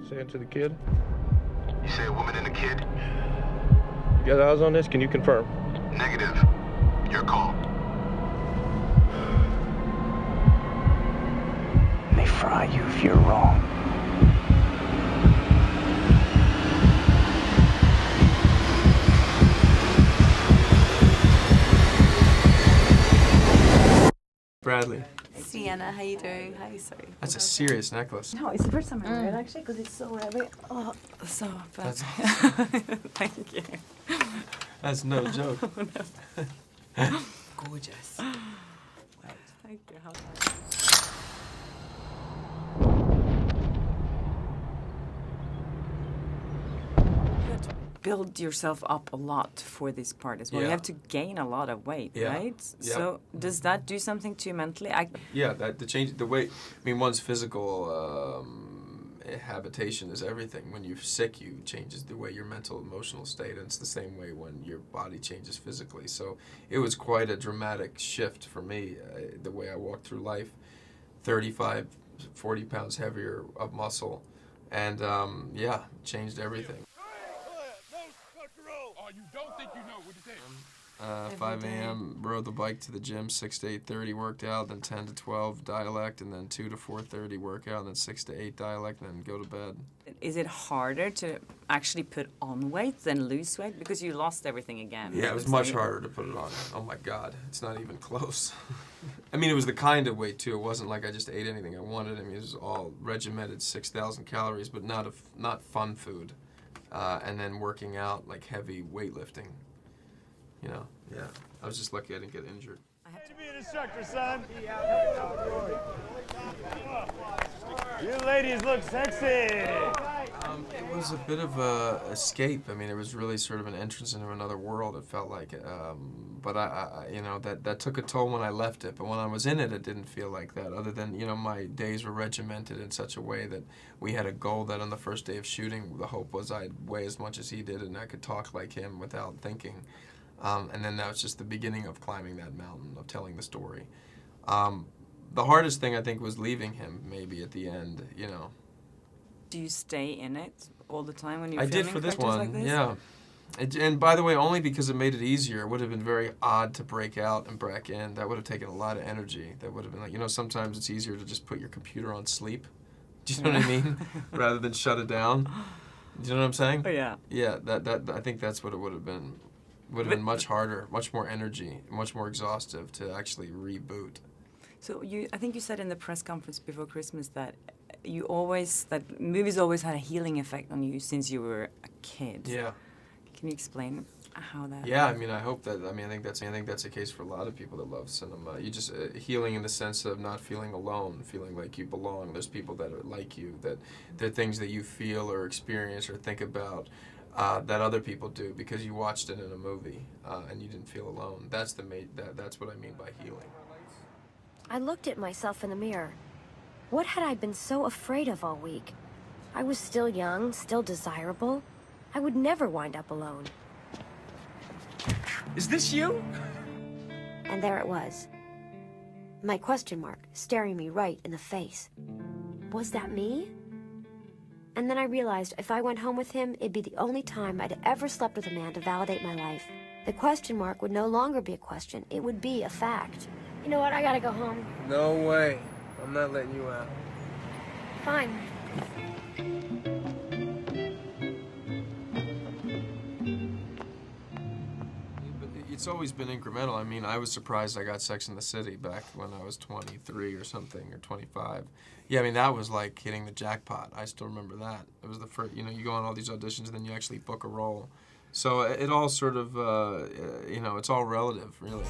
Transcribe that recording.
Saying to the kid? You say a woman and a kid? You got eyes on this? Can you confirm? Negative. Your call. They fry you if you're wrong. Bradley. Sienna, how you doing? Hi, sorry. That's a serious necklace. No, it's the first time I wear it actually because it's so heavy. Oh, so bad. That's, Thank you. that's no joke. Gorgeous. Thank you. How You have to build yourself up a lot for this part as well. You Yeah. have to gain a lot of weight, Yeah. right? Yeah. So does that do something to you mentally? Yeah, the change, the weight. I mean, one's physical habitation is everything. When you're sick, you changes the way your mental, emotional state, and it's the same way when your body changes physically. So it was quite a dramatic shift for me, the way I walked through life. 35, 40 pounds heavier of muscle, and yeah, changed everything. Oh, you don't think you know what you think? 5 a.m. rode the bike to the gym, 6 to 8:30 worked out, then 10 to 12 dialect, and then 2 to 4:30 workout, and then 6 to 8 dialect, and then go to bed. Is it harder to actually put on weight than lose weight because you lost everything again? Yeah, it was much harder to put it on. Oh my God, it's not even close. I mean, it was the kind of weight too. It wasn't like I just ate anything I wanted. I mean, it was all regimented, 6,000 calories, but not fun food. And then working out, like heavy weightlifting. You know, yeah. I was just lucky I didn't get injured. To be an instructor, son. You ladies look sexy. It was a bit of a escape. I mean, it was really sort of an entrance into another world. It felt like, but I you know, that took a toll when I left it. But when I was in it, it didn't feel like that. Other than, you know, my days were regimented in such a way that we had a goal that on the first day of shooting, the hope was I'd weigh as much as he did and I could talk like him without thinking. And then that was just the beginning of climbing that mountain, of telling the story. The hardest thing, I think, was leaving him, maybe, at the end, you know. Do you stay in it all the time when you're I filming did for this characters one, like this? yeah. And by the way, only because it made it easier. It would have been very odd to break out and break in. That would have taken a lot of energy. That would have been like, you know, sometimes it's easier to just put your computer on sleep. Do you know what I mean? Rather than shut it down. Do you know what I'm saying? Oh, yeah. Yeah, that I think that's what it would have been. Would have been much harder, much more energy, much more exhaustive to actually reboot. So I think you said in the press conference before Christmas that movies always had a healing effect on you since you were a kid. Yeah. Can you explain how that? Yeah, I mean, I hope that. I mean, I think that's the case for a lot of people that love cinema. You just healing in the sense of not feeling alone, feeling like you belong. There's people that are like you, that there are things that you feel or experience or think about that other people do because you watched it in a movie and you didn't feel alone. That's what I mean by healing. I looked at myself in the mirror. What had I been so afraid of all week? I was still young, still desirable. I would never wind up alone. Is this you? And there it was. My question mark staring me right in the face. Was that me? And then I realized if I went home with him, it'd be the only time I'd ever slept with a man to validate my life. The question mark would no longer be a question. It would be a fact. You know what? I gotta go home. No way. I'm not letting you out. Fine. It's always been incremental. I mean, I was surprised I got Sex in the City back when I was 23 or something, or 25. Yeah, I mean, that was like hitting the jackpot. I still remember that. It was the first, you know, you go on all these auditions and then you actually book a role. So it all sort of, you know, it's all relative, really.